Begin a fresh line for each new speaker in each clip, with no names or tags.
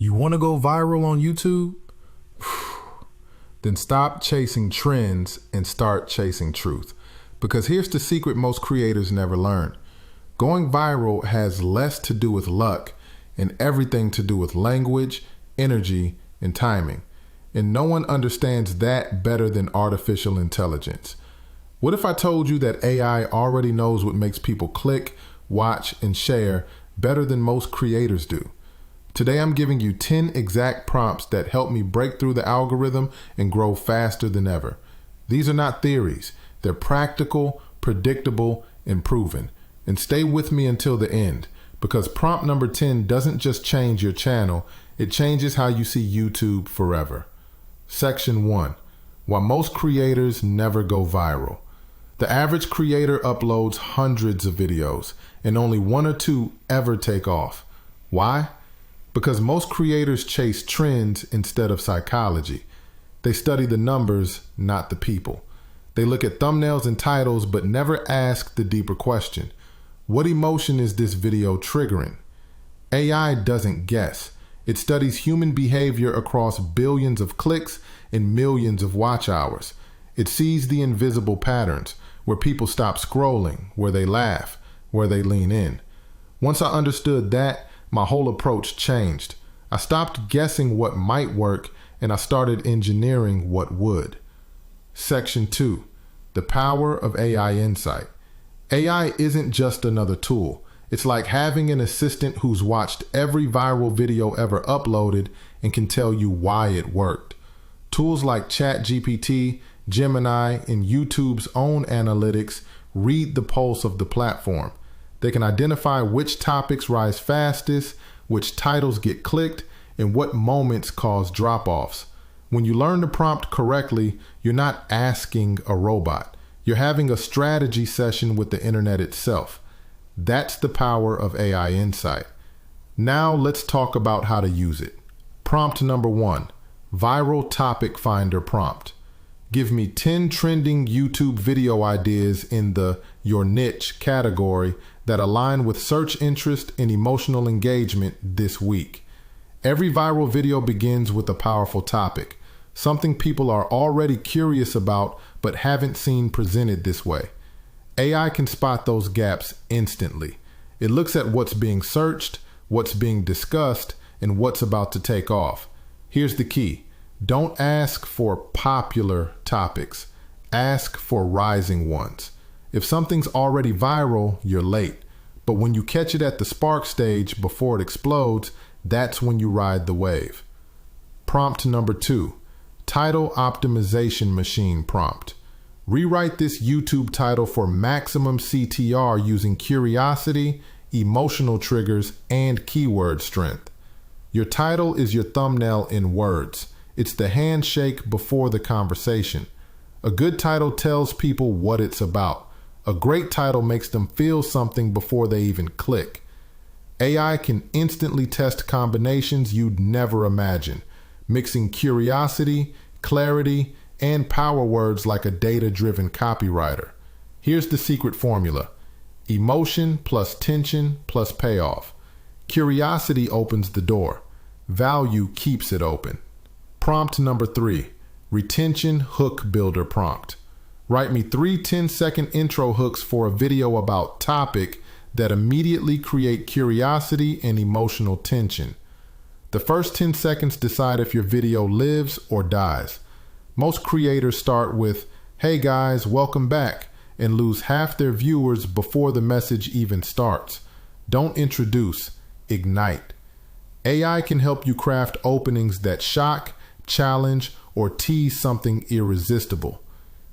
You want to go viral on YouTube? Then stop chasing trends and start chasing truth. Because here's the secret most creators never learn. Going viral has less to do with luck and everything to do with language, energy, and timing. And no one understands that better than artificial intelligence. What if I told you that AI already knows what makes people click, watch, and share better than most creators do? Today I'm giving you 10 exact prompts that help me break through the algorithm and grow faster than ever. These are not theories. They're practical, predictable, and proven. And stay with me until the end, because prompt number 10 doesn't just change your channel, it changes how you see YouTube forever. Section 1. Why most creators never go viral. The average creator uploads hundreds of videos, and only one or two ever take off. Why? Because most creators chase trends instead of psychology. They study the numbers, not the people. They look at thumbnails and titles, but never ask the deeper question. What emotion is this video triggering? AI doesn't guess. It studies human behavior across billions of clicks and millions of watch hours. It sees the invisible patterns, where people stop scrolling, where they laugh, where they lean in. Once I understood that, my whole approach changed. I stopped guessing what might work and I started engineering what would. Section 2. The power of AI insight. AI isn't just another tool. It's like having an assistant who's watched every viral video ever uploaded and can tell you why it worked. Tools like ChatGPT, Gemini, and YouTube's own analytics read the pulse of the platform. They can identify which topics rise fastest, which titles get clicked, and what moments cause drop-offs. When you learn the prompt correctly, you're not asking a robot. You're having a strategy session with the internet itself. That's the power of AI insight. Now let's talk about how to use it. Prompt number 1, Viral Topic Finder Prompt. Give me 10 trending YouTube video ideas in the Your Niche category that align with search interest and emotional engagement this week. Every viral video begins with a powerful topic, something people are already curious about but haven't seen presented this way. AI can spot those gaps instantly. It looks at what's being searched, what's being discussed, and what's about to take off. Here's the key. Don't ask for popular topics. Ask for rising ones. If something's already viral, you're late. But when you catch it at the spark stage before it explodes, that's when you ride the wave. Prompt number 2, Title Optimization Machine Prompt. Rewrite this YouTube title for maximum CTR using curiosity, emotional triggers, and keyword strength. Your title is your thumbnail in words. It's the handshake before the conversation. A good title tells people what it's about. A great title makes them feel something before they even click. AI can instantly test combinations you'd never imagine, mixing curiosity, clarity, and power words like a data-driven copywriter. Here's the secret formula. Emotion plus tension plus payoff. Curiosity opens the door. Value keeps it open. Prompt number 3, Retention Hook Builder Prompt. Write me 3 10-second intro hooks for a video about topic that immediately create curiosity and emotional tension. The first 10 seconds decide if your video lives or dies. Most creators start with, "Hey guys, welcome back," and lose half their viewers before the message even starts. Don't introduce, ignite. AI can help you craft openings that shock, challenge, or tease something irresistible.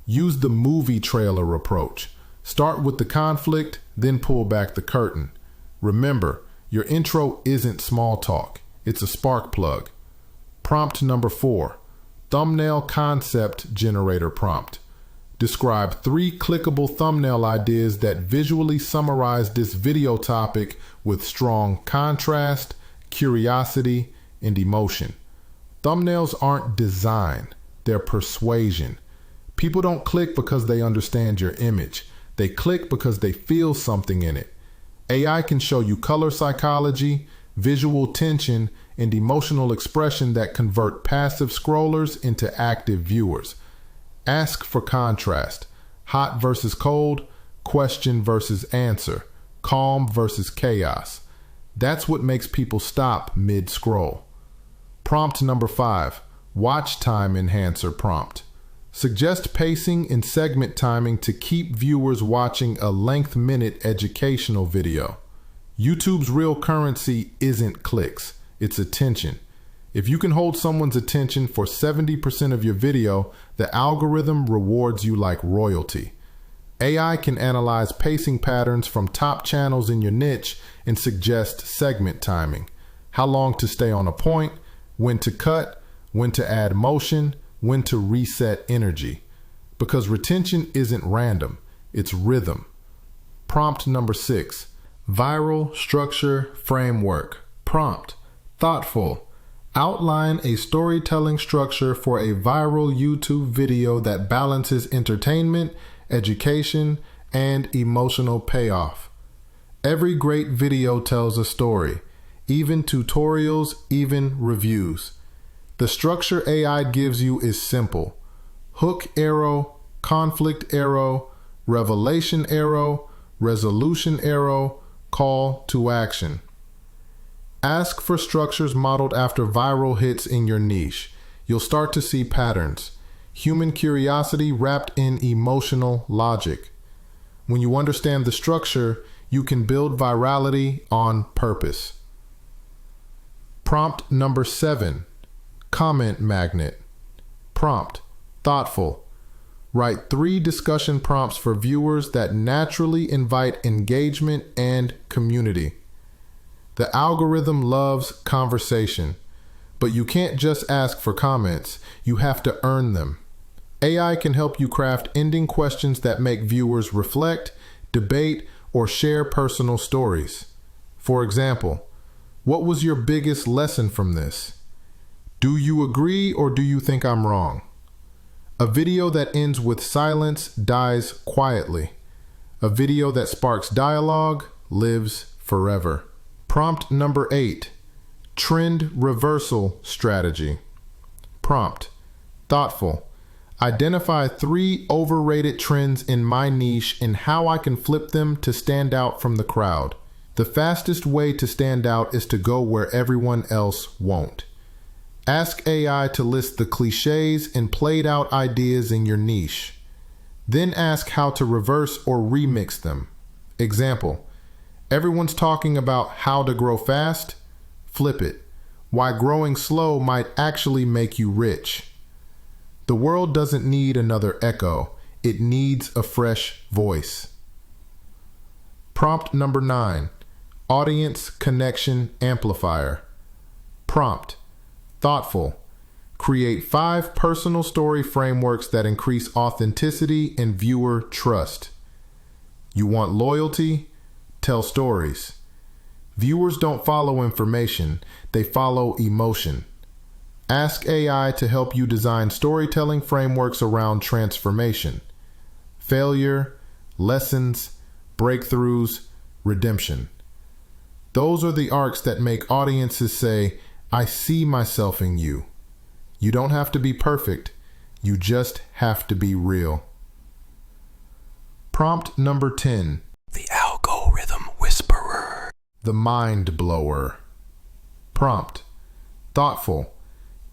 Use the movie trailer approach. Start with the conflict, then pull back the curtain. Remember, your intro isn't small talk. It's a spark plug. Prompt number 4, Thumbnail Concept Generator Prompt. Describe 3 clickable thumbnail ideas that visually summarize this video topic with strong contrast, curiosity, and emotion. Thumbnails aren't design, they're persuasion. People don't click because they understand your image. They click because they feel something in it. AI can show you color psychology, visual tension, and emotional expression that convert passive scrollers into active viewers. Ask for contrast, hot versus cold, question versus answer, calm versus chaos. That's what makes people stop mid-scroll. Prompt number 5, watch time enhancer prompt. Suggest pacing and segment timing to keep viewers watching a length-minute educational video. YouTube's real currency isn't clicks, it's attention. If you can hold someone's attention for 70% of your video, the algorithm rewards you like royalty. AI can analyze pacing patterns from top channels in your niche and suggest segment timing. How long to stay on a point, when to cut, when to add motion, when to reset energy. Because retention isn't random, it's rhythm. Prompt number 6, viral structure framework. Prompt, thoughtful. Outline a storytelling structure for a viral YouTube video that balances entertainment, education, and emotional payoff. Every great video tells a story, even tutorials, even reviews. The structure AI gives you is simple: hook arrow, conflict arrow, revelation arrow, resolution arrow, call to action. Ask for structures modeled after viral hits in your niche. You'll start to see patterns. Human curiosity wrapped in emotional logic. When you understand the structure, you can build virality on purpose. Prompt number 7, comment magnet. Prompt, thoughtful. Write 3 discussion prompts for viewers that naturally invite engagement and community. The algorithm loves conversation, but you can't just ask for comments, you have to earn them. AI can help you craft ending questions that make viewers reflect, debate, or share personal stories. For example, what was your biggest lesson from this? Do you agree or do you think I'm wrong? A video that ends with silence dies quietly. A video that sparks dialogue lives forever. Prompt number 8, trend reversal strategy. Prompt, thoughtful. Identify 3 overrated trends in my niche and how I can flip them to stand out from the crowd. The fastest way to stand out is to go where everyone else won't. Ask AI to list the cliches and played out ideas in your niche. Then ask how to reverse or remix them. Example, everyone's talking about how to grow fast. Flip it. Why growing slow might actually make you rich. The world doesn't need another echo. It needs a fresh voice. Prompt number 9, audience connection amplifier. Prompt, thoughtful. Create 5 personal story frameworks that increase authenticity and viewer trust. You want loyalty? Tell stories. Viewers don't follow information, they follow emotion. Ask AI to help you design storytelling frameworks around transformation, failure, lessons, breakthroughs, redemption. Those are the arcs that make audiences say, I see myself in you. You don't have to be perfect, you just have to be real. Prompt number 10.
The algorithm whisperer.
The mind blower. Prompt, thoughtful.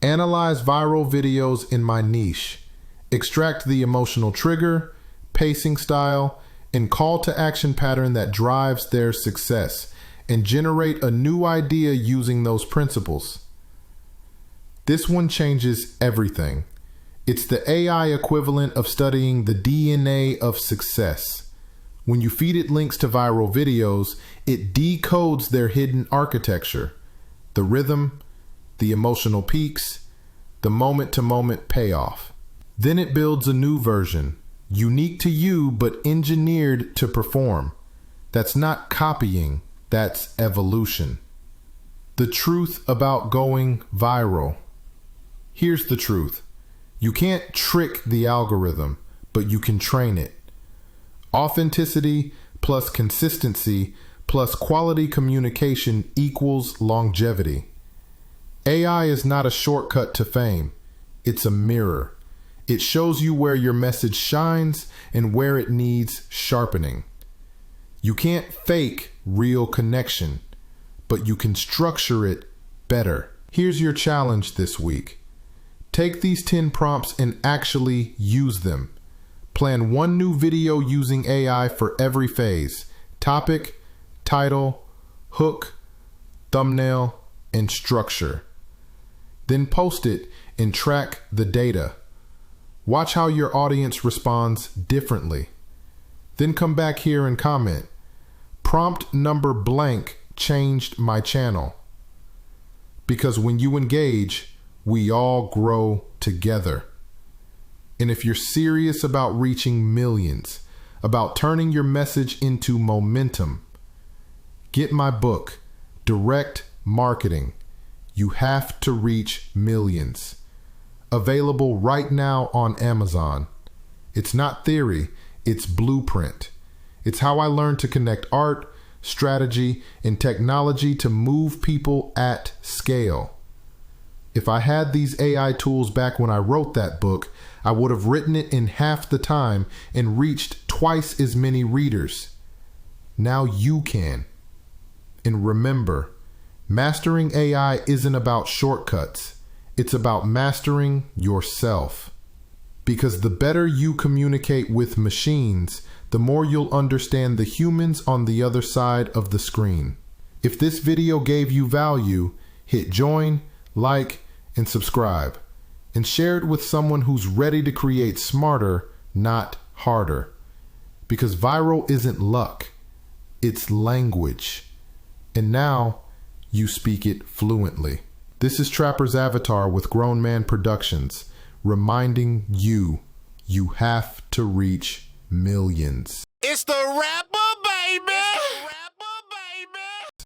Analyze viral videos in my niche. Extract the emotional trigger, pacing style, and call to action pattern that drives their success, and generate a new idea using those principles. This one changes everything. It's the AI equivalent of studying the DNA of success. When you feed it links to viral videos, it decodes their hidden architecture, the rhythm, the emotional peaks, the moment-to-moment payoff. Then it builds a new version, unique to you but engineered to perform. That's not copying, that's evolution. The truth about going viral. Here's the truth. You can't trick the algorithm, but you can train it. Authenticity plus consistency plus quality communication equals longevity. AI is not a shortcut to fame. It's a mirror. It shows you where your message shines and where it needs sharpening. You can't fake real connection, but you can structure it better. Here's your challenge this week. Take these 10 prompts and actually use them. Plan one new video using AI for every phase: topic, title, hook, thumbnail, and structure. Then post it and track the data. Watch how your audience responds differently. Then come back here and comment. Prompt number blank changed my channel. Because when you engage, we all grow together. And if you're serious about reaching millions, about turning your message into momentum, get my book, Direct Marketing. You have to reach millions. Available right now on Amazon. It's not theory, it's blueprint. It's how I learned to connect art, strategy, and technology to move people at scale. If I had these AI tools back when I wrote that book, I would have written it in half the time and reached twice as many readers. Now you can. And remember, mastering AI isn't about shortcuts. It's about mastering yourself. Because the better you communicate with machines, the more you'll understand the humans on the other side of the screen. If this video gave you value, hit join, like, and subscribe. And share it with someone who's ready to create smarter, not harder. Because viral isn't luck, it's language. And now you speak it fluently. This is Trapper's Avatar with Grown Man Productions, reminding you, you have to reach millions.
It's the rapper, baby!